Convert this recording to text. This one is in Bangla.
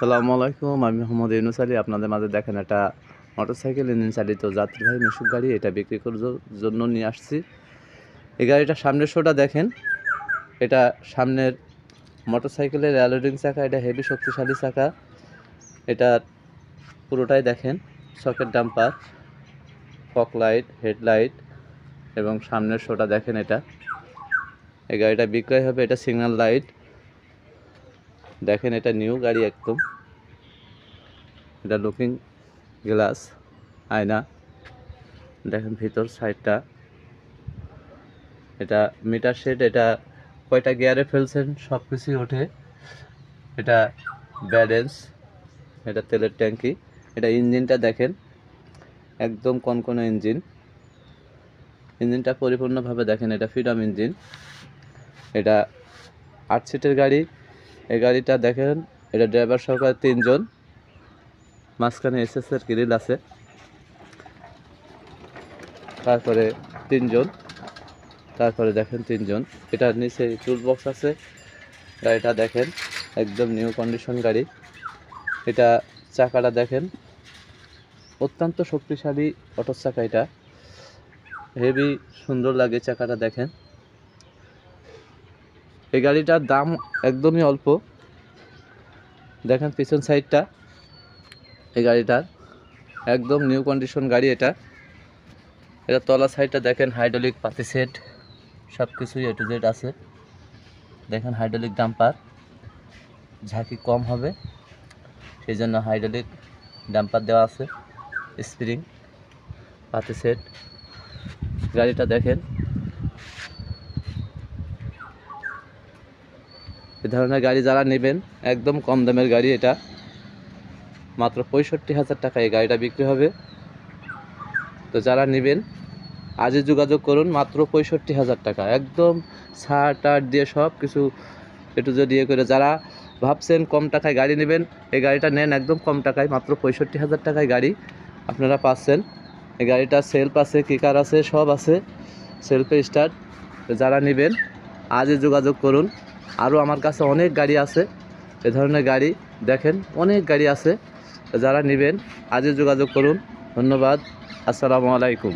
আসসালামু আলাইকুম, আমি মোহাম্মদ ইউনুস আলী। আপনাদের মাঝে দেখেন একটা মোটরসাইকেল ইঞ্জিন চালিত যাত্রীবাহী মিশুক গাড়ি, এটা বিক্রি করার জন্য নিয়ে আসছি। এই গাড়িটা সামনের শোটা দেখেন, এটা সামনের মোটরসাইকেলের অ্যালোডিং চাকা, এটা হেভি শক্তিশালী চাকা। এটা পুরোটাই দেখেন socket dumper, fog light, headlight এবং সামনের শোটা দেখেন। এটা এই গাড়িটা বিক্রয় হবে, এটা সিগন্যাল লাইট দেখেন, এটা নিউ গাড়ি একদম। এটা লুকিং গ্লাস, আয়না দেখেন ভিতর সাইডটা। এটা মিটার শেড, এটা কয়টা গিয়ারে ফেলছেন সব কিছুই ওঠে। এটা ব্যালেন্স, এটা তেলের ট্যাঙ্কি। এটা ইঞ্জিনটা দেখেন, একদম কনকনে ইঞ্জিনটা পরিপূর্ণভাবে দেখেন। এটা ফ্রিডম ইঞ্জিন, এটা 8 সিটের গাড়ি। এই গাড়িটা দেখেন, এটা ড্রাইভার সহকারে 3 জন, মাঝখানে এসএসের গ্রিল আছে, তারপরে 3 জন, তারপরে দেখেন 3 জন। এটার নিচে টুল বক্স আছে। গাড়িটা দেখেন একদম নিউ কন্ডিশন গাড়ি। এটা চাকাটা দেখেন, অত্যন্ত শক্তিশালী অটো চাকা, এটা হেভি সুন্দর লাগে চাকাটা দেখেন। এই গাড়িটার দাম একদমই অল্প। দেখেন পিছন সাইডটা, এই গাড়িটার একদম নিউ কন্ডিশন গাড়ি। এটা তলা সাইডটা দেখেন, হাইড্রোলিক পাতি সেট সব কিছুই এ টু জেড আছে। দেখেন হাইড্রোলিক ডাম্পার, ঝাঁকি কম হবে সেই জন্য হাইড্রোলিক ডাম্পার দেওয়া আছে। স্প্রিং পাতি সেট। গাড়িটা দেখেন, এ ধরনের গাড়ি যারা নেবেন একদম কম দামের গাড়ি। এটা মাত্র 65,000 টাকা এই গাড়িটা বিক্রি হবে। তো যারা নেবেন আজই যোগাযোগ করুন, মাত্র 65,000 টাকা, একদম ছাড় টাড় দিয়ে সব কিছু একটু দিয়ে করে। যারা ভাবছেন কম টাকায় গাড়ি নেবেন, এই গাড়িটা নেন একদম কম টাকায়, মাত্র 65,000 টাকায় গাড়ি আপনারা পাচ্ছেন। এই গাড়িটা সেলফ আছে, কিকার আছে, সব আছে, সেলফে স্টার্ট। যারা নেবেন আজই যোগাযোগ করুন। আরও আমার কাছে অনেক গাড়ি আছে, এ ধরনের গাড়ি দেখেন অনেক গাড়ি আছে। যারা নেবেন আজই যোগাযোগ করুন। ধন্যবাদ, আসসালামু আলাইকুম।